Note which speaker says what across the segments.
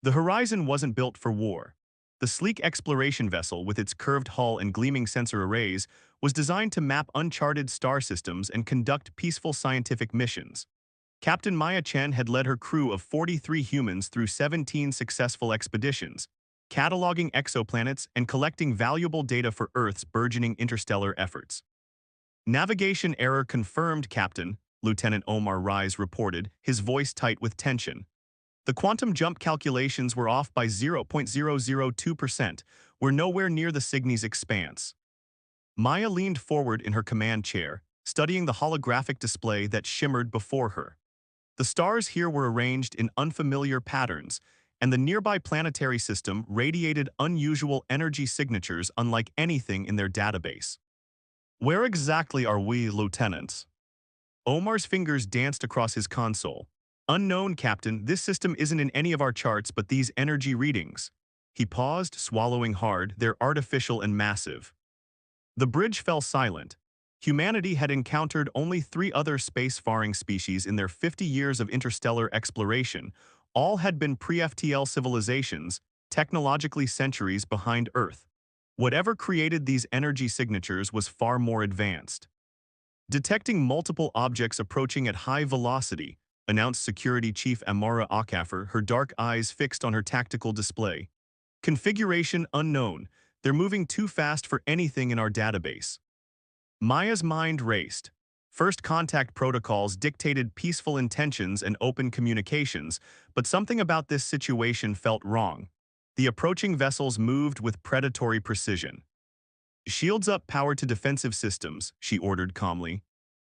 Speaker 1: The Horizon wasn't built for war. The sleek exploration vessel with its curved hull and gleaming sensor arrays was designed to map uncharted star systems and conduct peaceful scientific missions. Captain Maya Chen had led her crew of 43 humans through 17 successful expeditions, cataloging exoplanets and collecting valuable data for Earth's burgeoning interstellar efforts. Navigation error confirmed, Captain, Lieutenant Omar Rise reported, his voice tight with tension. The quantum jump calculations were off by 0.002%. We're nowhere near the Cygni's expanse. Maya leaned forward in her command chair, studying the holographic display that shimmered before her. The stars here were arranged in unfamiliar patterns, and the nearby planetary system radiated unusual energy signatures unlike anything in their database. Where exactly are we, Lieutenant? Omar's fingers danced across his console. Unknown, Captain, this system isn't in any of our charts but these energy readings. He paused, swallowing hard. They're artificial and massive. The bridge fell silent. Humanity had encountered only 3 other space-faring species in their 50 years of interstellar exploration. All had been pre-FTL civilizations, technologically centuries behind Earth. Whatever created these energy signatures was far more advanced. Detecting multiple objects approaching at high velocity, announced Security Chief Amara Akafer, her dark eyes fixed on her tactical display. Configuration unknown. They're moving too fast for anything in our database. Maya's mind raced. First contact protocols dictated peaceful intentions and open communications, but something about this situation felt wrong. The approaching vessels moved with predatory precision. Shields up, power to defensive systems, she ordered calmly.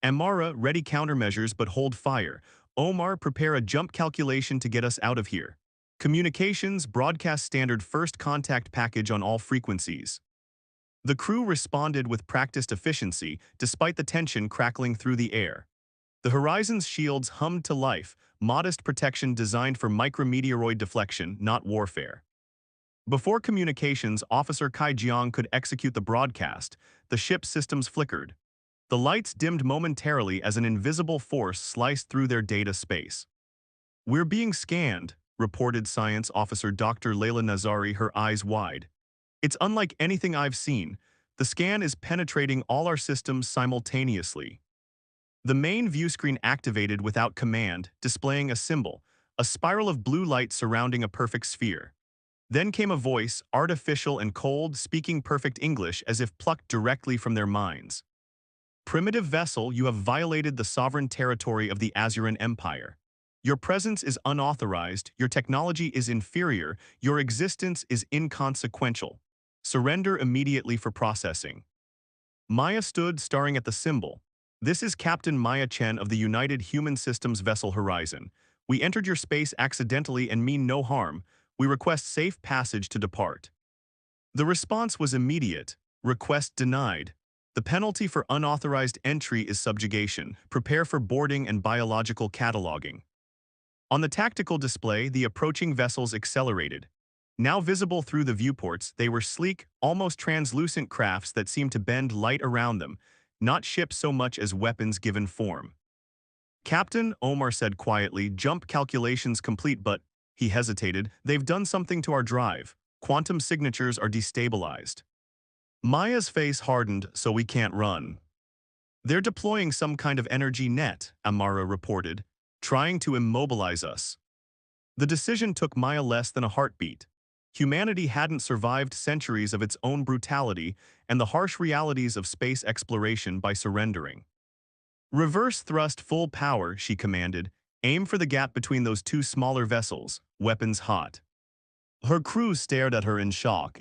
Speaker 1: Amara, ready countermeasures but hold fire. Omar, prepare a jump calculation to get us out of here. Communications, broadcast standard first contact package on all frequencies. The crew responded with practiced efficiency, despite the tension crackling through the air. The Horizon's shields hummed to life, modest protection designed for micrometeoroid deflection, not warfare. Before communications officer Kai Jiang could execute the broadcast, the ship's systems flickered. The lights dimmed momentarily as an invisible force sliced through their data space. "We're being scanned," reported Science Officer Dr. Layla Nazari, her eyes wide. "It's unlike anything I've seen. The scan is penetrating all our systems simultaneously." The main view screen activated without command, displaying a symbol, a spiral of blue light surrounding a perfect sphere. Then came a voice, artificial and cold, speaking perfect English as if plucked directly from their minds. "Primitive vessel, you have violated the sovereign territory of the Azuran Empire. Your presence is unauthorized, your technology is inferior, your existence is inconsequential. Surrender immediately for processing." Maya stood, staring at the symbol. "This is Captain Maya Chen of the United Human Systems vessel Horizon. We entered your space accidentally and mean no harm. We request safe passage to depart." The response was immediate. "Request denied. The penalty for unauthorized entry is subjugation. Prepare for boarding and biological cataloging." On the tactical display, the approaching vessels accelerated. Now visible through the viewports, they were sleek, almost translucent crafts that seemed to bend light around them, not ships so much as weapons given form. "Captain," Omar said quietly, "jump calculations complete but—" He hesitated. "They've done something to our drive. Quantum signatures are destabilized." Maya's face hardened. "So we can't run." "They're deploying some kind of energy net," Amara reported, "trying to immobilize us." The decision took Maya less than a heartbeat. Humanity hadn't survived centuries of its own brutality and the harsh realities of space exploration by surrendering. "Reverse thrust full power," she commanded. "Aim for the gap between those 2 smaller vessels, weapons hot." Her crew stared at her in shock.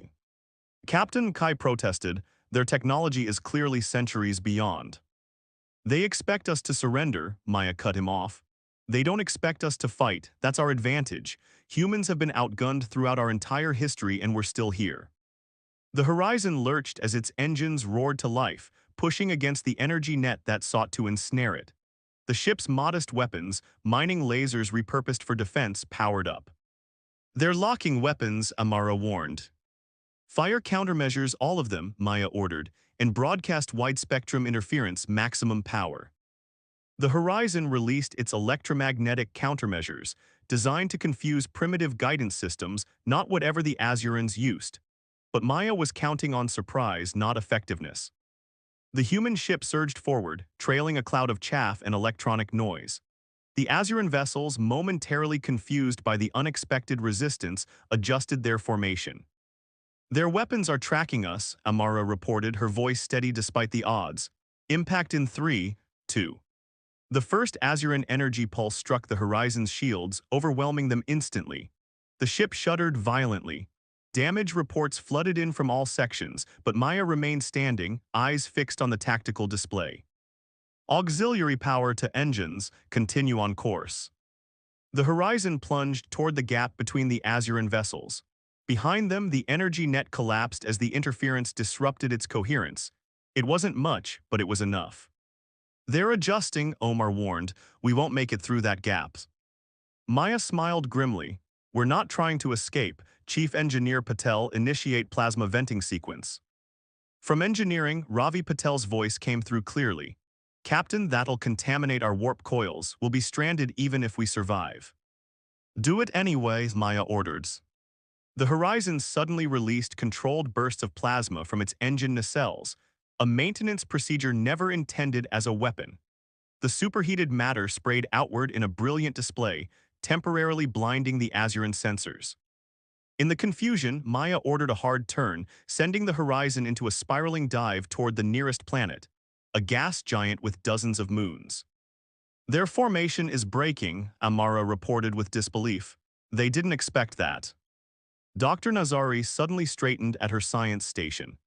Speaker 1: Captain Kai protested, "Their technology is clearly centuries beyond." "They expect us to surrender," Maya cut him off. "They don't expect us to fight, that's our advantage. Humans have been outgunned throughout our entire history and we're still here." The Horizon lurched as its engines roared to life, pushing against the energy net that sought to ensnare it. The ship's modest weapons, mining lasers repurposed for defense, powered up. "They're locking weapons," Amara warned. "Fire countermeasures, all of them," Maya ordered, "and broadcast wide-spectrum interference, maximum power." The Horizon released its electromagnetic countermeasures, designed to confuse primitive guidance systems, not whatever the Azurans used. But Maya was counting on surprise, not effectiveness. The human ship surged forward, trailing a cloud of chaff and electronic noise. The Azuran vessels, momentarily confused by the unexpected resistance, adjusted their formation. "Their weapons are tracking us," Amara reported, her voice steady despite the odds. "Impact in 3, 2." The first Azuran energy pulse struck the Horizon's shields, overwhelming them instantly. The ship shuddered violently. Damage reports flooded in from all sections, but Maya remained standing, eyes fixed on the tactical display. "Auxiliary power to engines, continue on course." The Horizon plunged toward the gap between the Azuran vessels. Behind them, the energy net collapsed as the interference disrupted its coherence. It wasn't much, but it was enough. "They're adjusting," Omar warned. "We won't make it through that gap." Maya smiled grimly. "We're not trying to escape." Chief Engineer Patel, initiate plasma venting sequence. From engineering, Ravi Patel's voice came through clearly. "Captain, that'll contaminate our warp coils. We'll be stranded even if we survive." "Do it anyway," Maya ordered. The Horizon suddenly released controlled bursts of plasma from its engine nacelles, a maintenance procedure never intended as a weapon. The superheated matter sprayed outward in a brilliant display, temporarily blinding the Azuran sensors. In the confusion, Maya ordered a hard turn, sending the Horizon into a spiraling dive toward the nearest planet, a gas giant with dozens of moons. "Their formation is breaking," Amara reported with disbelief. "They didn't expect that." Dr. Nazari suddenly straightened at her science station.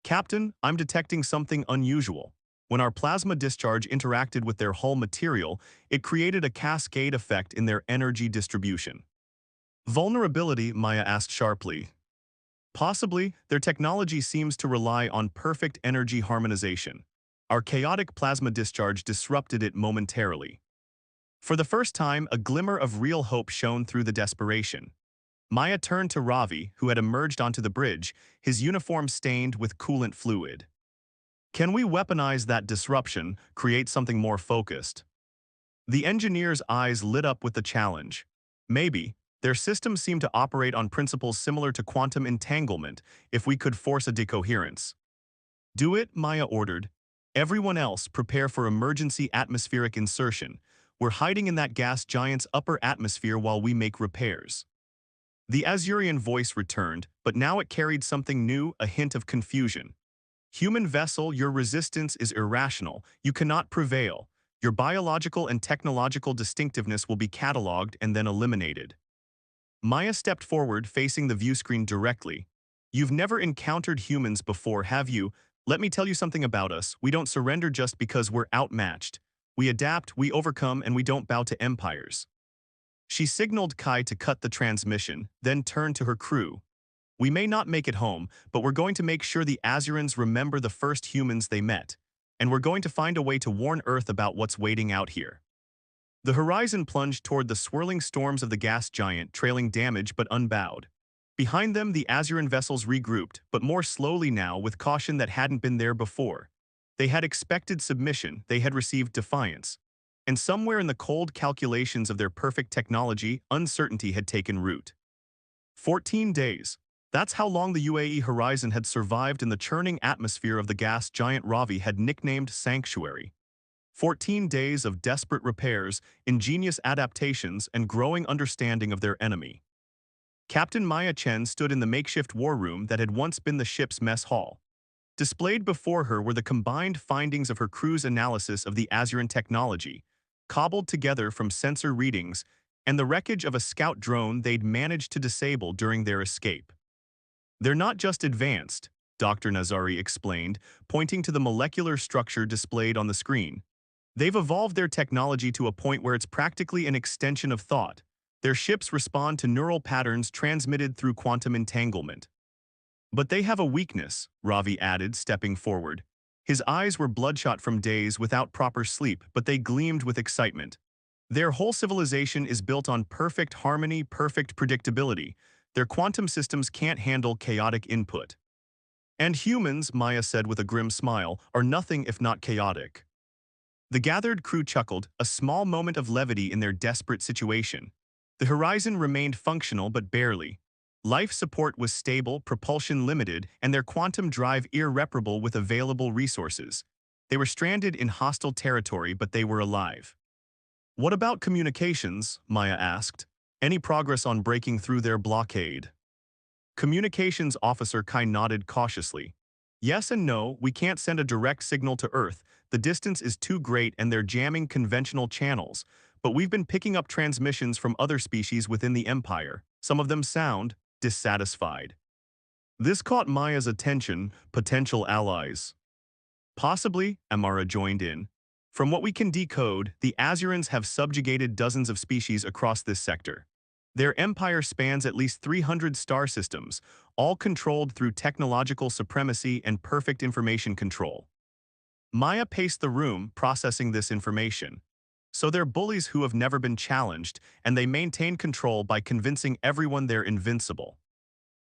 Speaker 1: "Captain, I'm detecting something unusual. When our plasma discharge interacted with their hull material, it created a cascade effect in their energy distribution." "Vulnerability?" Maya asked sharply. "Possibly. Their technology seems to rely on perfect energy harmonization. Our chaotic plasma discharge disrupted it momentarily." For the first time, a glimmer of real hope shone through the desperation. Maya turned to Ravi, who had emerged onto the bridge, his uniform stained with coolant fluid. "Can we weaponize that disruption, create something more focused?" The engineer's eyes lit up with the challenge. "Maybe. Their systems seem to operate on principles similar to quantum entanglement, if we could force a decoherence." "Do it," Maya ordered. "Everyone else, prepare for emergency atmospheric insertion. We're hiding in that gas giant's upper atmosphere while we make repairs." The Azurian voice returned, but now it carried something new, a hint of confusion. "Human vessel, your resistance is irrational. You cannot prevail. Your biological and technological distinctiveness will be catalogued and then eliminated." Maya stepped forward, facing the viewscreen directly. "You've never encountered humans before, have you? Let me tell you something about us. We don't surrender just because we're outmatched. We adapt, we overcome, and we don't bow to empires." She signaled Kai to cut the transmission, then turned to her crew. "We may not make it home, but we're going to make sure the Azurans remember the first humans they met. And we're going to find a way to warn Earth about what's waiting out here." The Horizon plunged toward the swirling storms of the gas giant, trailing damage but unbowed. Behind them, the Azuran vessels regrouped, but more slowly now, with caution that hadn't been there before. They had expected submission, they had received defiance. And somewhere in the cold calculations of their perfect technology, uncertainty had taken root. 14 days. That's how long the UAE Horizon had survived in the churning atmosphere of the gas giant Ravi had nicknamed Sanctuary. 14 days of desperate repairs, ingenious adaptations, and growing understanding of their enemy. Captain Maya Chen stood in the makeshift war room that had once been the ship's mess hall. Displayed before her were the combined findings of her crew's analysis of the Azuran technology, cobbled together from sensor readings, and the wreckage of a scout drone they'd managed to disable during their escape. "They're not just advanced," Dr. Nazari explained, pointing to the molecular structure displayed on the screen. "They've evolved their technology to a point where it's practically an extension of thought. Their ships respond to neural patterns transmitted through quantum entanglement." "But they have a weakness," Ravi added, stepping forward. His eyes were bloodshot from days without proper sleep, but they gleamed with excitement. "Their whole civilization is built on perfect harmony, perfect predictability. Their quantum systems can't handle chaotic input." "And humans," Maya said with a grim smile, "are nothing if not chaotic." The gathered crew chuckled, a small moment of levity in their desperate situation. The horizon remained functional but barely. Life support was stable, propulsion limited, and their quantum drive irreparable with available resources. They were stranded in hostile territory, but they were alive. What about communications? Maya asked. Any progress on breaking through their blockade? Communications Officer Kai nodded cautiously. Yes and no, we can't send a direct signal to Earth. The distance is too great and they're jamming conventional channels. But we've been picking up transmissions from other species within the Empire. Some of them sound dissatisfied. This caught Maya's attention, potential allies. Possibly, Amara joined in. From what we can decode, the Azurans have subjugated dozens of species across this sector. Their empire spans at least 300 star systems, all controlled through technological supremacy and perfect information control. Maya paced the room, processing this information. So they're bullies who have never been challenged, and they maintain control by convincing everyone they're invincible.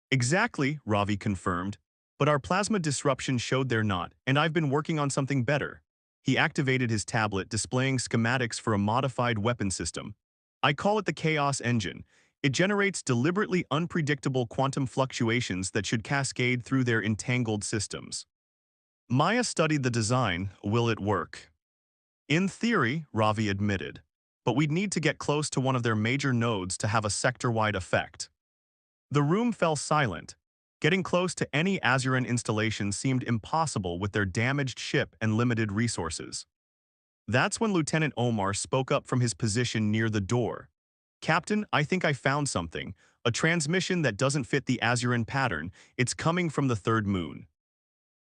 Speaker 1: Exactly, Ravi confirmed. But our plasma disruption showed they're not, and I've been working on something better. He activated his tablet, displaying schematics for a modified weapon system. I call it the Chaos Engine. It generates deliberately unpredictable quantum fluctuations that should cascade through their entangled systems. Maya studied the design. Will it work? In theory, Ravi admitted. But we'd need to get close to one of their major nodes to have a sector-wide effect. The room fell silent. Getting close to any Azuran installation seemed impossible with their damaged ship and limited resources. That's when Lieutenant Omar spoke up from his position near the door. Captain, I think I found something. A transmission that doesn't fit the Azuran pattern. It's coming from the third moon.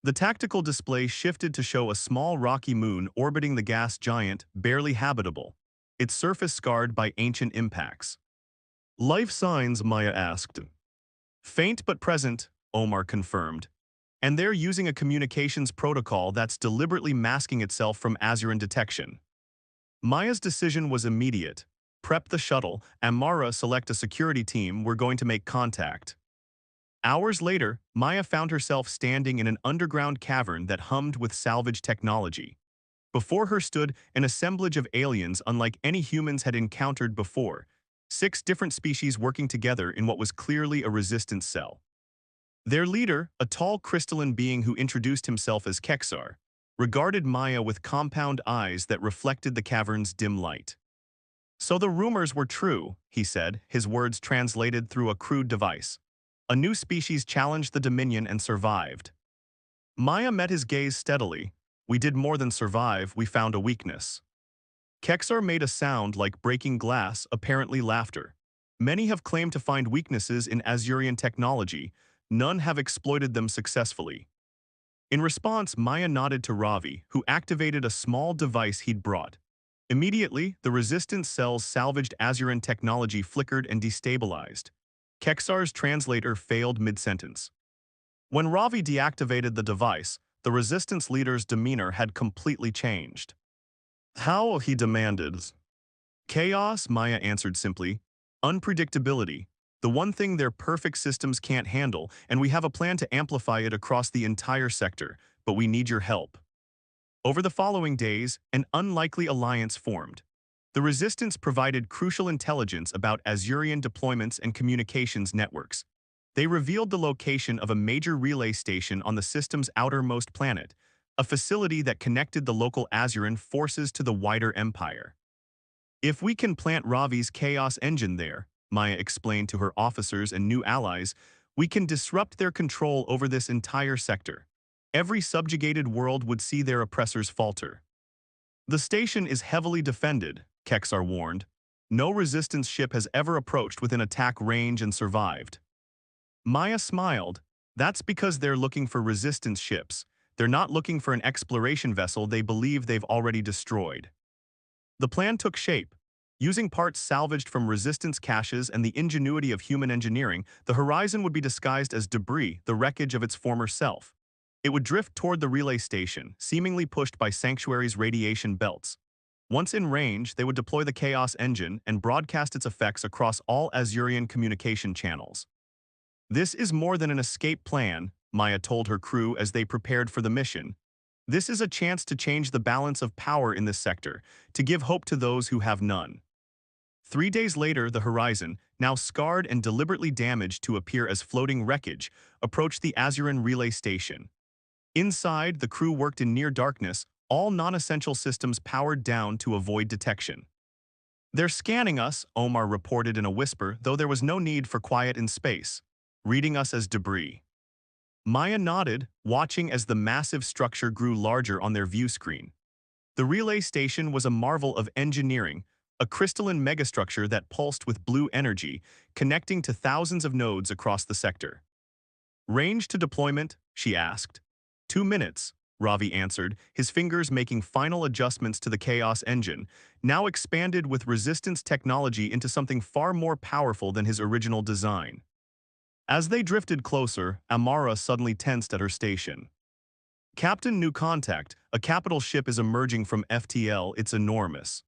Speaker 1: The tactical display shifted to show a small rocky moon orbiting the gas giant, barely habitable, its surface scarred by ancient impacts. Life signs, Maya asked. Faint but present, Omar confirmed. And they're using a communications protocol that's deliberately masking itself from Azuran detection. Maya's decision was immediate. Prep the shuttle, Amara select a security team, we're going to make contact. Hours later, Maya found herself standing in an underground cavern that hummed with salvage technology. Before her stood an assemblage of aliens unlike any humans had encountered before, 6 different species working together in what was clearly a resistance cell. Their leader, a tall crystalline being who introduced himself as Kexar, regarded Maya with compound eyes that reflected the cavern's dim light. So the rumors were true, he said, his words translated through a crude device. A new species challenged the Dominion and survived. Maya met his gaze steadily. We did more than survive, we found a weakness. Kexar made a sound like breaking glass, apparently laughter. Many have claimed to find weaknesses in Azurian technology. None have exploited them successfully. In response, Maya nodded to Ravi, who activated a small device he'd brought. Immediately, the resistance cell's salvaged Azuran technology flickered and destabilized. Kexar's translator failed mid-sentence. When Ravi deactivated the device, the resistance leader's demeanor had completely changed. How? He demanded. Chaos, Maya answered simply. Unpredictability. The one thing their perfect systems can't handle, and we have a plan to amplify it across the entire sector, but we need your help. Over the following days, an unlikely alliance formed. The Resistance provided crucial intelligence about Azurian deployments and communications networks. They revealed the location of a major relay station on the system's outermost planet, a facility that connected the local Azuran forces to the wider empire. If we can plant Ravi's Chaos Engine there, Maya explained to her officers and new allies, we can disrupt their control over this entire sector. Every subjugated world would see their oppressors falter. The station is heavily defended, Kexar warned. No resistance ship has ever approached within attack range and survived. Maya smiled. That's because they're looking for resistance ships. They're not looking for an exploration vessel they believe they've already destroyed. The plan took shape. Using parts salvaged from resistance caches and the ingenuity of human engineering, the horizon would be disguised as debris, the wreckage of its former self. It would drift toward the relay station, seemingly pushed by Sanctuary's radiation belts. Once in range, they would deploy the Chaos Engine and broadcast its effects across all Azurian communication channels. This is more than an escape plan, Maya told her crew as they prepared for the mission. This is a chance to change the balance of power in this sector, to give hope to those who have none. 3 days later, the Horizon, now scarred and deliberately damaged to appear as floating wreckage, approached the Azuran relay station. Inside, the crew worked in near darkness, all non-essential systems powered down to avoid detection. "They're scanning us," Omar reported in a whisper, though there was no need for quiet in space, reading us as debris. Maya nodded, watching as the massive structure grew larger on their view screen. The relay station was a marvel of engineering, a crystalline megastructure that pulsed with blue energy, connecting to thousands of nodes across the sector. "Range to deployment?" she asked. 2 minutes, Ravi answered, his fingers making final adjustments to the Chaos engine, now expanded with resistance technology into something far more powerful than his original design. As they drifted closer, Amara suddenly tensed at her station. "Captain, new contact. A capital ship is emerging from FTL. It's enormous."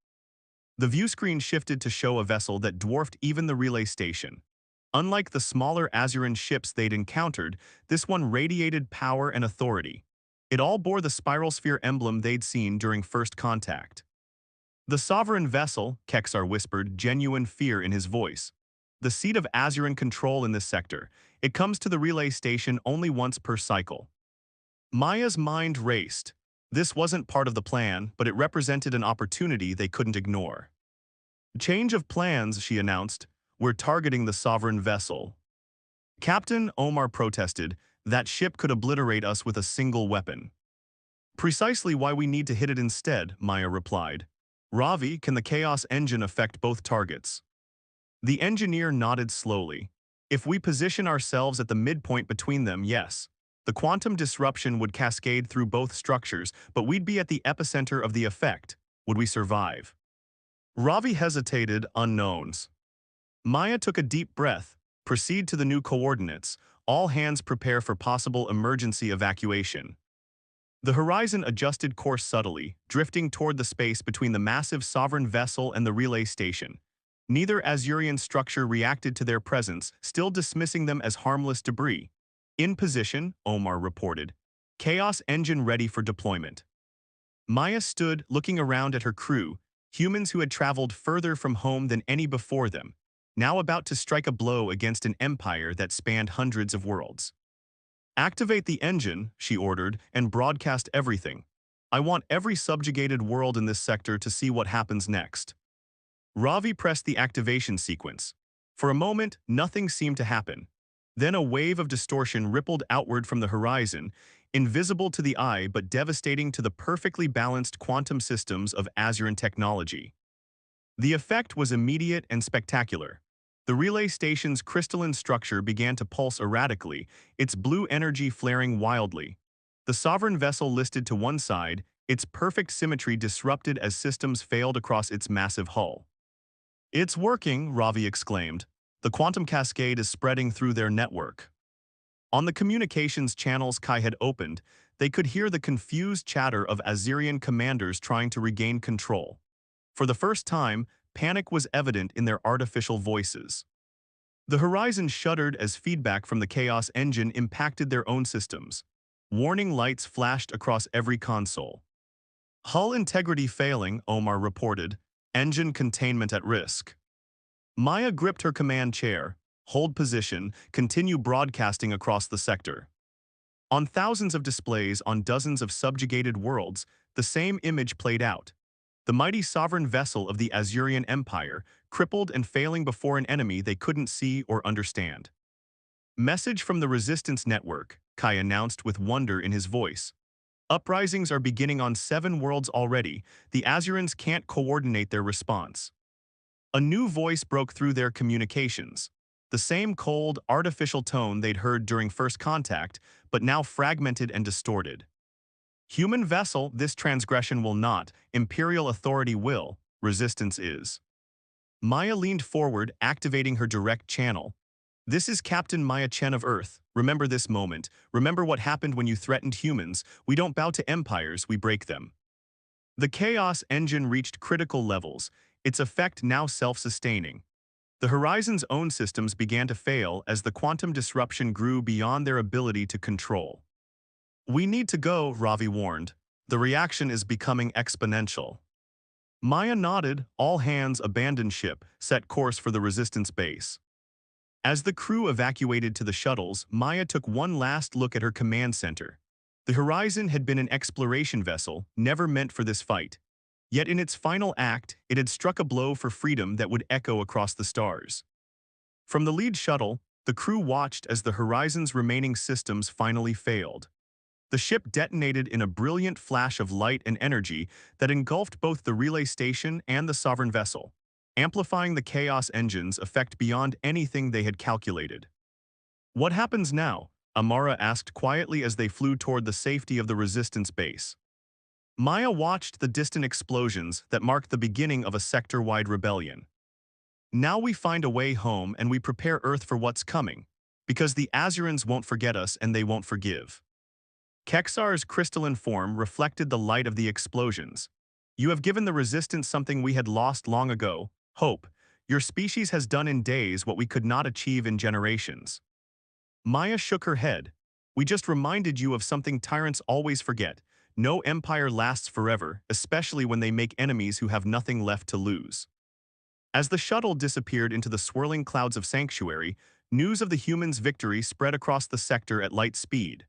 Speaker 1: The view screen shifted to show a vessel that dwarfed even the relay station. Unlike the smaller Azuran ships they'd encountered, this one radiated power and authority. It all bore the spiral sphere emblem they'd seen during first contact. "The sovereign vessel," Kexar whispered, genuine fear in his voice. "The seat of Azuran control in this sector. It comes to the relay station only once per cycle." Maya's mind raced. This wasn't part of the plan, but it represented an opportunity they couldn't ignore. "Change of plans," she announced. "We're targeting the sovereign vessel." "Captain," Omar protested, "that ship could obliterate us with a single weapon." "Precisely why we need to hit it instead," Maya replied. "Ravi, can the Chaos engine affect both targets?" The engineer nodded slowly. "If we position ourselves at the midpoint between them, yes. The quantum disruption would cascade through both structures, but we'd be at the epicenter of the effect. Would we survive?" Ravi hesitated, unknowns. Maya took a deep breath. "Proceed to the new coordinates. All hands prepare for possible emergency evacuation." The Horizon adjusted course subtly, drifting toward the space between the massive sovereign vessel and the relay station. Neither Azurian structure reacted to their presence, still dismissing them as harmless debris. "In position," Omar reported. "Chaos engine ready for deployment." Maya stood, looking around at her crew, humans who had traveled further from home than any before them, now about to strike a blow against an empire that spanned hundreds of worlds. "Activate the engine," she ordered, "and broadcast everything. I want every subjugated world in this sector to see what happens next." Ravi pressed the activation sequence. For a moment, nothing seemed to happen. Then a wave of distortion rippled outward from the horizon, invisible to the eye but devastating to the perfectly balanced quantum systems of Azuran technology. The effect was immediate and spectacular. The relay station's crystalline structure began to pulse erratically, its blue energy flaring wildly. The sovereign vessel listed to one side, its perfect symmetry disrupted as systems failed across its massive hull. "It's working," Ravi exclaimed. "The quantum cascade is spreading through their network." On the communications channels Kai had opened, they could hear the confused chatter of Azurian commanders trying to regain control. For the first time, panic was evident in their artificial voices. The Horizon shuddered as feedback from the Chaos engine impacted their own systems. Warning lights flashed across every console. "Hull integrity failing," Omar reported. "Engine containment at risk." Maya gripped her command chair. "Hold position, continue broadcasting across the sector." On thousands of displays on dozens of subjugated worlds, the same image played out. The mighty sovereign vessel of the Azurian Empire, crippled and failing before an enemy they couldn't see or understand. "Message from the Resistance Network," Kai announced with wonder in his voice. "Uprisings are beginning on 7 worlds already. The Azurans can't coordinate their response." A new voice broke through their communications. The same cold, artificial tone they'd heard during first contact, but now fragmented and distorted. "Human vessel, this transgression will not. Imperial authority will. Resistance is." Maya leaned forward, activating her direct channel. "This is Captain Maya Chen of Earth. Remember this moment. Remember what happened when you threatened humans. We don't bow to empires, we break them." The Chaos engine reached critical levels, its effect now self-sustaining. The Horizon's own systems began to fail as the quantum disruption grew beyond their ability to control. "We need to go," Ravi warned. "The reaction is becoming exponential." Maya nodded, all hands abandoned ship, set course for the Resistance base. As the crew evacuated to the shuttles, Maya took one last look at her command center. The Horizon had been an exploration vessel, never meant for this fight. Yet in its final act, it had struck a blow for freedom that would echo across the stars. From the lead shuttle, the crew watched as the Horizon's remaining systems finally failed. The ship detonated in a brilliant flash of light and energy that engulfed both the relay station and the sovereign vessel, amplifying the Chaos engine's effect beyond anything they had calculated. "What happens now?" Amara asked quietly as they flew toward the safety of the Resistance base. Maya watched the distant explosions that marked the beginning of a sector-wide rebellion. "Now we find a way home and we prepare Earth for what's coming, because the Azurans won't forget us and they won't forgive." Kexar's crystalline form reflected the light of the explosions. "You have given the Resistance something we had lost long ago, hope. Your species has done in days what we could not achieve in generations." Maya shook her head. "We just reminded you of something tyrants always forget. No empire lasts forever, especially when they make enemies who have nothing left to lose." As the shuttle disappeared into the swirling clouds of Sanctuary, news of the humans' victory spread across the sector at light speed.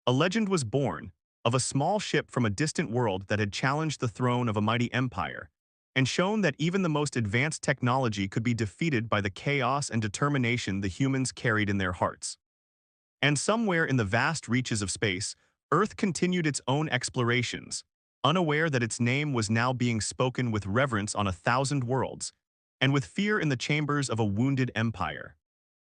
Speaker 1: A legend was born, of a small ship from a distant world that had challenged the throne of a mighty empire, and shown that even the most advanced technology could be defeated by the chaos and determination the humans carried in their hearts. And somewhere in the vast reaches of space, Earth continued its own explorations, unaware that its name was now being spoken with reverence on 1,000 worlds, and with fear in the chambers of a wounded empire.